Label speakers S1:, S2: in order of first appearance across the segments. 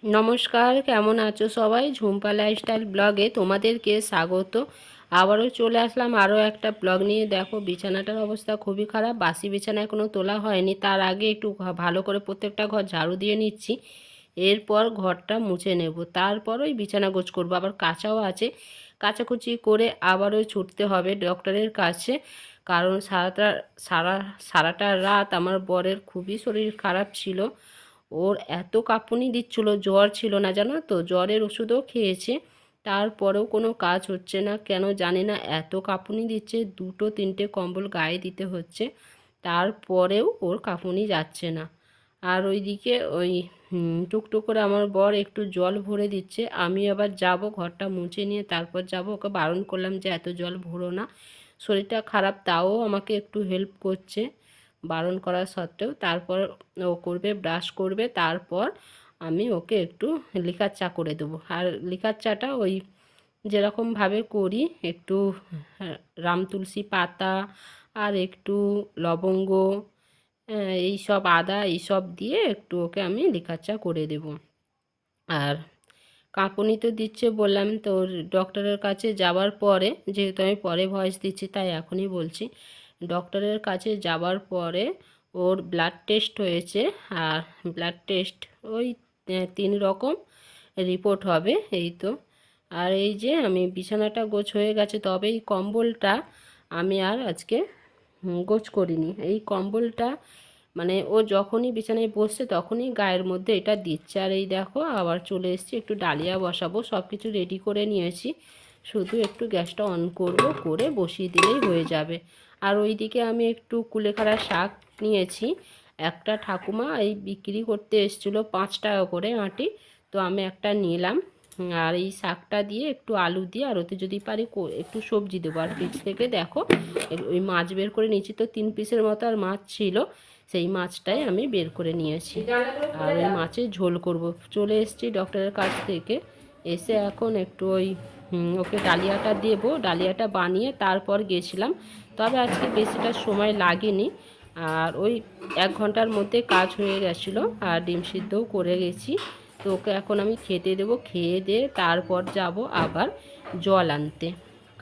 S1: নমস্কার, কেমন আছো সবাই? ঝুম্পা লাইফস্টাইল ব্লগে তোমাদেরকে স্বাগত। আবারও চলে আসলাম আরও একটা ব্লগ নিয়ে। দেখো বিছানাটার অবস্থা খুবই খারাপ, বাসি বিছানা এখনও তোলা হয়নি। তার আগে একটু ভালো করে প্রত্যেকটা ঘর ঝাড়ু দিয়ে নিচ্ছি, এরপর ঘরটা মুছে নেব, তারপর ওই বিছানা গোছ করবো। আবার কাচাও আছে, কাচাকুচি করে আবারও ছুটতে হবে ডক্টরের কাছে। কারণ সারাটা রাত আমার বরের খুবই শরীর খারাপ ছিল। ওর এত কাঁপুনি দিচ্ছিলো, জ্বর ছিল না জানো তো, জ্বরের ওষুধও খেয়েছে, তারপরেও কোনো কাজ হচ্ছে না। কেন জানি না, এত কাঁপুনি দিচ্ছে, দুটো তিনটে কম্বল গায়ে দিতে হচ্ছে, তারপরেও ওর কাঁপুনি যাচ্ছে না। আর ওইদিকে ওই টুকটুক করে আমার বর একটু জল ভরে দিচ্ছে। আমি আবার যাব ঘরটা মুছে নিয়ে, তারপর যাব। ওকে বারণ করলাম যে এত জল ভরো না, শরীরটা খারাপ, তাও আমাকে একটু হেল্প করছে বারণ করা সত্ত্বেও। তারপর ও করবে, ব্রাশ করবে, তারপর আমি ওকে একটু লিকার চা করে দেবো। আর লিকার চাটা ওই যেরকমভাবে করি, একটু রাম তুলসী পাতা আর একটু লবঙ্গ, এইসব আদা এইসব দিয়ে একটু ওকে আমি লিকার চা করে দেব। আর কাঁপুনি তো দিচ্ছে বললাম তো, ডক্টরের কাছে যাওয়ার পরে, যেহেতু আমি পরে ভয়েস দিচ্ছি তাই এখনই বলছি, ডক্টরের কাছে যাওয়ার পরে ওর ব্লাড টেস্ট হয়েছে। আর ব্লাড টেস্ট ওই 3 রকম রিপোর্ট হবে এই তো। আর এই যে আমি বিছানাটা গোছ হয়ে গেছে, তবে এই কম্বলটা আমি আর আজকে গোছ করিনি। এই কম্বলটা মানে ও যখনই বিছানায় বসছে তখনই গায়ের মধ্যে এটা দিচ্ছে। আর এই দেখো আবার চলে এসেছি, একটু ডালিয়া বসাবো, সব কিছু রেডি করে নিয়েছি, শুধু একটু গ্যাসটা অন করব, করে বসিয়ে দিলেই হয়ে যাবে। আর ওইদিকে আমি একটু কুলেখাড়া শাক নিয়েছি, একটা ঠাকুমা এই বিক্রি করতে এসেছিলো 5 টাকা করে আঁটি, তো আমি একটা নিলাম। আর এই শাকটা দিয়ে একটু আলু দিয়ে, আর ওতে যদি পারি একটু সবজি দেবো। আর ফ্রিজ থেকে দেখো ওই মাছ বের করে নিয়েছি, তো 3 পিসের মতো আর মাছ ছিল, সেই মাছটাই আমি বের করে নিয়েছি। আর ওই মাছের ঝোল করব। চলে এসেছি ডক্টরের কাছ থেকে, এসে এখন একটু ওই ওকে ডালিয়াটা দেবো, ডালিয়াটা বানিয়ে তারপর গেছিলাম। তবে আজকে বেশিটা সময় লাগেনি, আর ওই 1 ঘন্টার মধ্যে কাজ হয়ে গেছিলো। আর ডিম সিদ্ধও করে গেছি, তো ওকে এখন আমি খেতে দেবো। খেয়ে দিয়ে তারপর যাব আবার জল আনতে।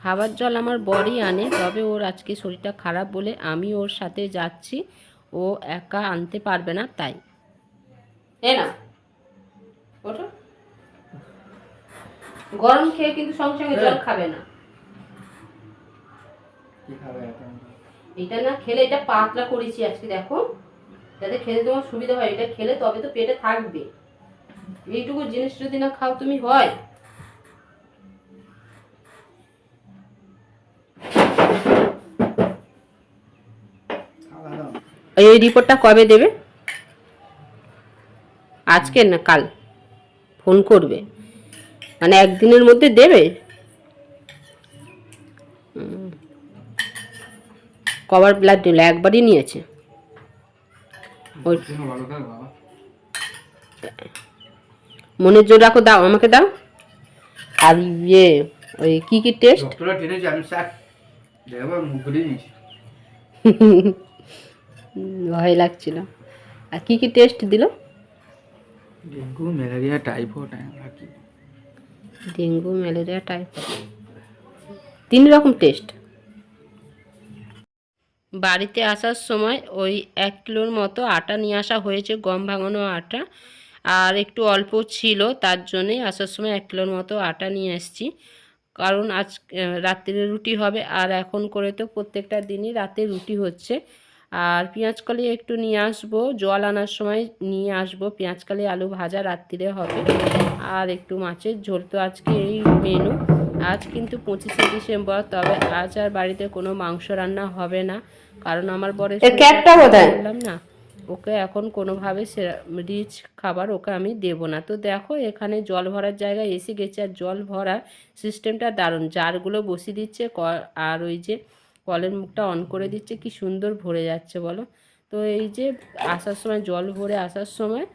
S1: খাবার জল আমার বরই আনে, তবে ওর আজকে শরীরটা খারাপ বলে আমি ওর সাথে যাচ্ছি, ও একা আনতে পারবে না তাই। এ না ওঠো, গরম খেয়ে কিন্তু সঙ্গে সঙ্গে জল খাবে না। এটা না খেলে, এটা পাতলা করেছি আজকে দেখো, যাতে খেতে তোমার সুবিধা হয়। এটা খেলে তবে তো পেটে থাকবে, এইটুকু জিনিস যদি না খাও তুমি হয়। এই রিপোর্টটা কবে দেবে? আজকে না কাল? ফোন করবে মানে একদিনের মধ্যে দেবে? কবার ব্লাড দিল? একবারই নিয়েছে। ওই মনের জোর রাখো, দাও আমাকে দাও। আর ইয়ে ওই কি কি টেস্ট? ভয় লাগছিল। আর কি কি টেস্ট দিল?
S2: Dengue malaria typhoid.
S1: Dengue malaria typhoid, 3 রকম টেস্ট। বাড়িতে আসার সময় ওই 1 কিলোর মতো আটা নিয়ে আসা হয়েছে, গম ভাঙানো আটা, আর একটু অল্প ছিল, তার জন্যে আসার সময় 1 কিলোর মতো আটা নিয়ে এসেছি। কারণ আজ রাত্রে রুটি হবে, আর এখন করে তো প্রত্যেকটা দিনই রাতে রুটি হচ্ছে। আর পেঁয়াজকলি একটু নিয়ে আসবো, জল আনার সময় নিয়ে আসবো, পেঁয়াজকলি আলু ভাজা রাত্রিরে হবে, আর একটু মাছের ঝোল। তো আজকে এই মেনু। আজ কিন্তু 25শে ডিসেম্বর, তবে আজ আর বাড়িতে কোনো মাংস রান্না হবে না, কারণ আমার বরের বললাম না, ওকে এখন কোনোভাবে রিচ খাবার ওকে আমি দেবো না। তো দেখো এখানে জল ভরার জায়গায় এসে গেছে, আর জল ভরার সিস্টেমটা দারুণ, জারগুলো বসিয়ে দিচ্ছে, আর ওই যে কলের মুখটা অন করে দিচ্ছে, কি সুন্দর ভরে যাচ্ছে বলো। তো এই যে আসার সময়, জল ভরে আসার সময়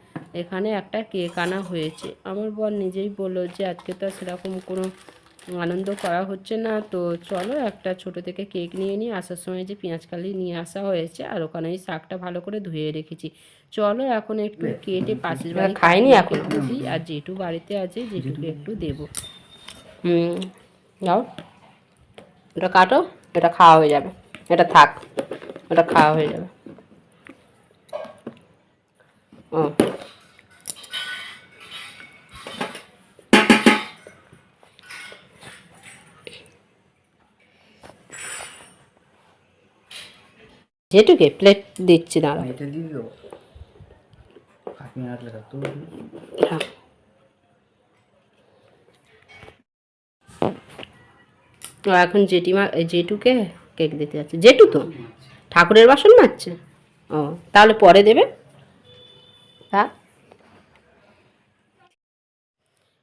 S1: এখানে একটা কেক আনা হয়েছে। আমার বর নিজেই বললো যে আজকে তো সেরকম কোনো আনন্দ করা হচ্ছে না। তো চলো একটা ছোট থেকে কেক নিয়ে নিই। আসার সময় যে পেঁয়াজকালি নিয়ে আসা হয়েছে, আর ওখানে ওই শাকটা ভালো করে ধুয়ে রেখেছি। চলো এখন একটু কেটে পাশের বাড়ি খাইনি এখন দিই, আর যেটু বাড়িতে আছে যেটুকু একটু দেবো। যাও, এটা কাটো, এটা খাওয়া হয়ে যাবে, এটা থাক, এটা খাওয়া হয়ে যাবে। ও যেটুকে প্লেট দিচ্ছি, দাঁড়া।
S2: এটা দিয়ে দেবো, আপনি রাখলে থাকতো।
S1: হ্যাঁ, ও এখন জেঠিমা জেঠুকে কেক দিতে যাচ্ছে। জেঠু তো ঠাকুরের বাসন মাজছে। ও তাহলে পরে দেবে। তা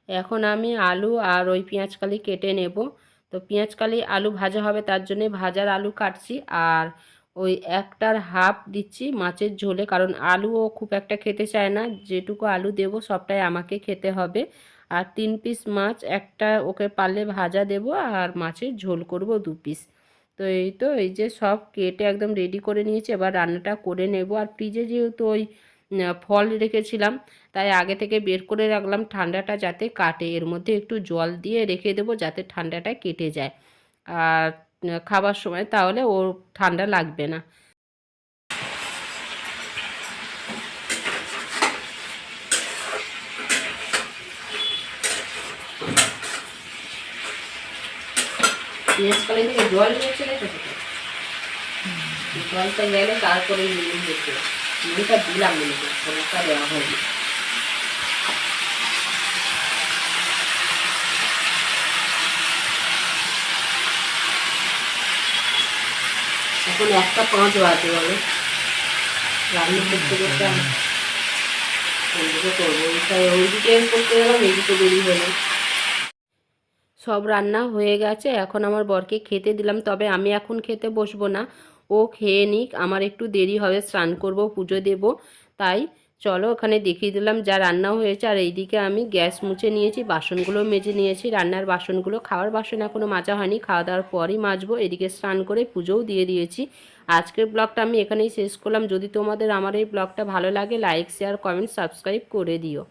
S1: এখন আমি আলু আর ওই পেঁয়াজকালি কেটে নেব। তো পেঁয়াজকালি আলু ভাজা হবে, তার জন্যে ভাজার আলু কাটছি। আর ওই একটার হাফ দিচ্ছি মাছের ঝোলে, কারণ আলুও খুব একটা খেতে চায় না। যেটুকু আলু দেবো সবটাই আমাকে খেতে হবে। আর 3 পিস মাছ একটা ওকে পারলে ভাজা দেবো, আর মাছের ঝোল করব 2 পিস। তো এই যে সব কেটে একদম রেডি করে নিয়েছি, এবার রান্নাটা করে নেব। আর ফ্রিজে যেহেতু ওই ফল রেখেছিলাম, তাই আগে থেকে বের করে রাখলাম ঠান্ডাটা যাতে কাটে। এর মধ্যে একটু জল দিয়ে রেখে দেবো যাতে ঠান্ডাটা কেটে যায়, আর খাবার সময় তাহলে ওর ঠান্ডা লাগবে না। পেঁয়াজকালি থেকে জল নিয়েছে রেখেছে, জলটা গেলে তারপরে নুন দিতে, নুনটা দিলাম, নুনটা দেওয়া হয়নি। এখন 1:05 বাজে, বলো রান্না করতে করতে আমি কোনদিকে করবো, ওইদিকে করতে গেলাম, এইদিকে দেরি হলো। সব রান্না হয়ে গেছে, এখন আমার বরকে খেতে দিলাম। তবে আমি এখন খেতে বসবো না, ও খেয়ে নিক, আমার একটু দেরি হবে, স্নান করব, পুজো দেব। তাই চলো ওখানে দেখিয়ে দিলাম যা রান্না হয়েছে। আর এইদিকে আমি গ্যাস মুছে নিয়েছি, বাসনগুলো মেজে নিয়েছি, রান্নার বাসনগুলো, খাওয়ার বাসন এখনও মাজা হয়নি, খাওয়া দাওয়ার পরই মাজবো। এদিকে স্নান করে পুজোও দিয়ে দিয়েছি। আজকের ব্লগটা আমি এখানেই শেষ করলাম। যদি তোমাদের আমার এই ব্লগটা ভালো লাগে, লাইক, শেয়ার, কমেন্ট, সাবস্ক্রাইব করে দিও।